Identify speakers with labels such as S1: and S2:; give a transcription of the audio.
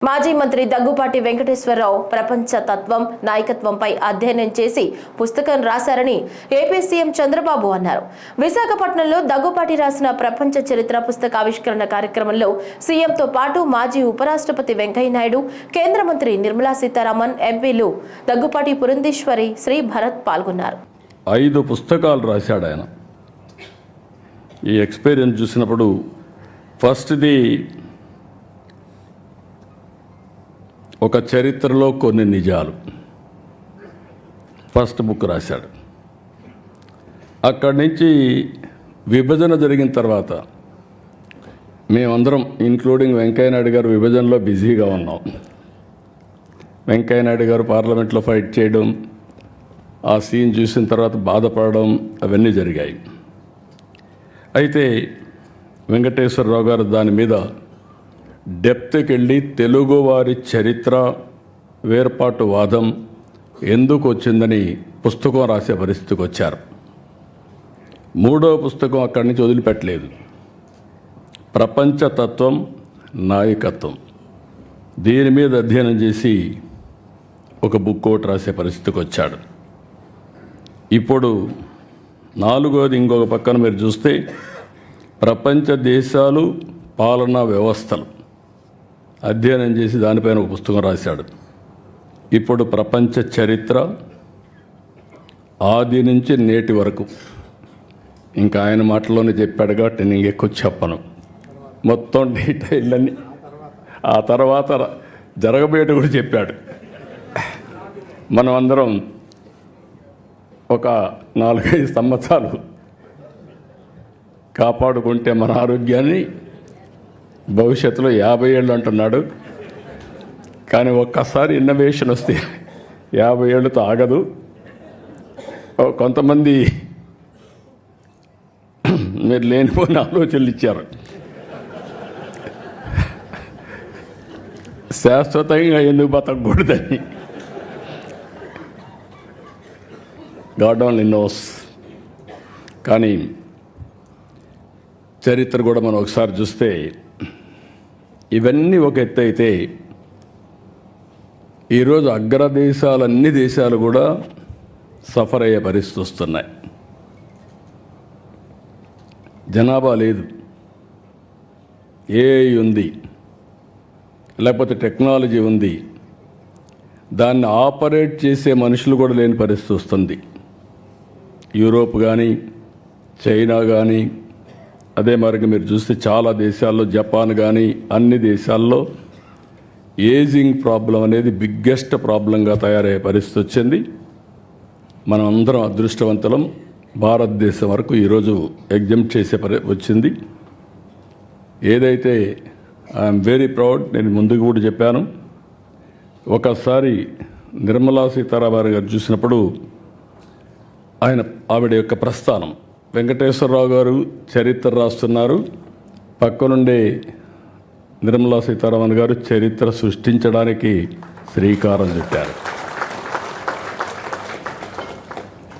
S1: మాజీ మంత్రి దగ్గుపాటి వెంకటేశ్వరరావు ప్రపంచ తత్వం నాయకత్వంపై అధ్యయనం చేసి పుస్తకం రాశారని ఏపీ సీఎం చంద్రబాబు అన్నారు. విశాఖపట్నంలో దగ్గుపాటి రాసిన ప్రపంచ చరిత్ర పుస్తక ఆవిష్కరణ కార్యక్రమంలో సీఎంతో పాటు మాజీ ఉపరాష్ట్రపతి వెంకయ్య నాయుడు, కేంద్ర మంత్రి నిర్మలా సీతారామన్, ఎంపీలు దగ్గుపాటి పురంధేశ్వరి, శ్రీ భరత్ పాల్గొన్నారు.
S2: 5 పుస్తకాలు రాశాడు ఆయన. ఈ ఎక్స్పీరియన్స్ చూసినప్పుడు ఫస్ట్ది ఒక చరిత్రలో కొన్ని నిజాలు, ఫస్ట్ బుక్ రాశాడు. అక్కడి నుంచి విభజన జరిగిన తర్వాత మేమందరం ఇంక్లూడింగ్ వెంకయ్య నాయుడు గారు విభజనలో బిజీగా ఉన్నాం. వెంకయ్య నాయుడు గారు పార్లమెంట్లో ఫైట్ చేయడం, ఆ సీన్ చూసిన తర్వాత బాధపడడం అవన్నీ జరిగాయి. అయితే వెంకటేశ్వరరావు గారు దాని మీద డెప్త్కి వెళ్ళి తెలుగువారి చరిత్ర, వేర్పాటు వాదం ఎందుకు వచ్చిందని పుస్తకం రాసే పరిస్థితికి వచ్చారు. 3వ పుస్తకం అక్కడి నుంచి వదిలిపెట్టలేదు. ప్రపంచ తత్వం, నాయకత్వం, దీని మీద అధ్యయనం చేసి ఒక బుక్ ఒకటి రాసే పరిస్థితికి వచ్చాడు. ఇప్పుడు 4వది ఇంకొక పక్కన మీరు చూస్తే ప్రపంచ దేశాలు, పాలనా వ్యవస్థలు అధ్యయనం చేసి దానిపైన ఒక పుస్తకం రాశాడు. ఇప్పుడు ప్రపంచ చరిత్ర ఆది నుంచి నేటి వరకు, ఇంకా ఆయన మాటల్లోనే చెప్పాడు కాబట్టి నేను ఎక్కువ చెప్పను, మొత్తం డీటెయిల్ అన్ని ఆ తర్వాత జరగబోయేట కూడా చెప్పాడు. మనం అందరం ఒక 4-5 సంవత్సరాలు కాపాడుకుంటే మన ఆరోగ్యాన్ని భవిష్యత్తులో 50 ఏళ్ళు అంటున్నాడు. కానీ ఒక్కసారి ఇన్నోవేషన్ వస్తే 50 ఏళ్ళతో ఆగదు. కొంతమంది మీరు లేనిపోయిన ఆలోచనలు ఇచ్చారు. శాశ్వతంగా ఎందుకు బతకూడదని. God only knows. కానీ చరిత్ర కూడా మనం ఒకసారి చూస్తే ఇవన్నీ ఒక ఎత్తు అయితే, ఈరోజు అగ్రదేశాలు, అన్ని దేశాలు కూడా సఫర్ అయ్యే పరిస్థితి వస్తున్నాయి. జనాభా లేదు, ఏఐ ఉంది, లేకపోతే టెక్నాలజీ ఉంది, దాన్ని ఆపరేట్ చేసే మనుషులు కూడా లేని పరిస్థితి వస్తుంది. యూరోప్ కానీ, చైనా కానీ, అదే మరి మీరు చూస్తే చాలా దేశాల్లో, జపాన్ కానీ, అన్ని దేశాల్లో ఏజింగ్ ప్రాబ్లం అనేది బిగ్గెస్ట్ ప్రాబ్లంగా తయారయ్యే పరిస్థితి వచ్చింది. మనం అందరం అదృష్టవంతులం, భారతదేశం వరకు ఈరోజు ఎగ్జామ్ట్ చేసే వచ్చింది. ఏదైతే ఐఎమ్ వెరీ ప్రౌడ్, నేను ముందుకు కూడా చెప్పాను. ఒకసారి నిర్మలా సీతారామన్ గారు చూసినప్పుడు ఆవిడ యొక్క ప్రస్థానం, వెంకటేశ్వరరావు గారు చరిత్ర రాస్తున్నారు, పక్కనుండే నిర్మలా సీతారామన్ గారు చరిత్ర సృష్టించడానికి శ్రీకారం చుట్టారు.